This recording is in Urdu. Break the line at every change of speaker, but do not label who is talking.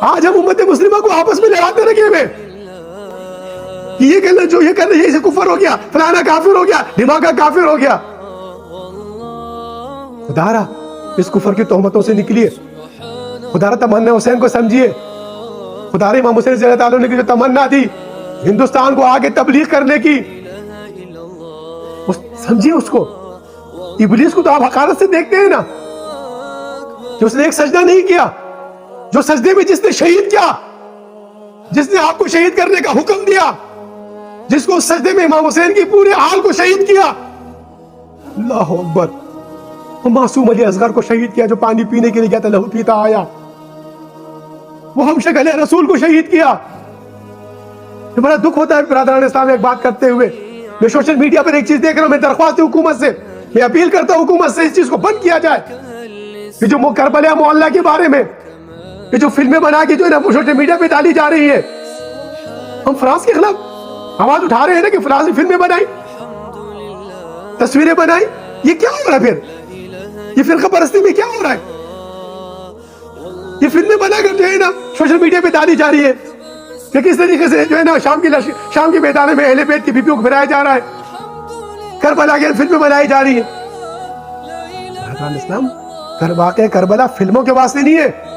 آج ہم امت مسلمہ کو آپس میں لڑاتے رکھے ہوئے کہ یہ کرنا جو یہ کرنا یہ کفر ہو گیا، فلانا کافر ہو گیا، دماغہ کافر ہو گیا. خدا را اس کفر کی تہمتوں سے نکلیے. خدا را تمنا حسین کو سمجھیے. خدا را امام حسین رضی اللہ تعالیٰ نے جو تمنا دی ہندوستان کو آگے تبلیغ کرنے کی، سمجھیے اس کو. ابلیس کو تو آپ حقارت سے دیکھتے ہیں نا، کہ اس نے ایک سجدہ نہیں کیا. جو سجدے میں جس نے شہید کیا، جس نے آپ کو شہید کرنے کا حکم دیا، جس کو اس سجدے میں امام حسین کی پورے آل کو شہید کیا. اللہ اکبر. معصوم علی اصغر کو شہید کیا جو پانی پینے کے لیے گیا تھا، لہو پیتا آیا. وہ ہم شکل رسول کو شہید کیا. بڑا دکھ ہوتا ہے برادران اسلام. ایک بات کرتے ہوئے میں سوشل میڈیا پر ایک چیز دیکھ رہا ہوں. میں درخواست حکومت سے، میں اپیل کرتا ہوں حکومت سے اس چیز کو بند کیا جائے. یہ جو کربلا معلّہ کے بارے میں یہ جو فلمیں بنا کے جو ہے نا سوشل میڈیا پہ ڈالی جا رہی ہے، ہم فرانس کے خلاف آواز اٹھا رہے ہیں نا کہ فرانس نے فلمیں بنائی، تصویریں بنائی. یہ کیا ہو رہا ہے پھر؟ یہ فرقہ پرستی میں کیا ہو رہا ہے؟ یہ فلمیں بنا کر جو ہے نا سوشل میڈیا پہ ڈالی جا رہی ہے کہ کس طریقے سے جو ہے نا شام کے میدان میں اہل بیت کی بیویوں کو پھرایا جا رہا ہے. کربلا کی فلمیں بنائی جا رہی ہیں. اسلام واقعہ کربلا فلموں کے واسطے نہیں ہے.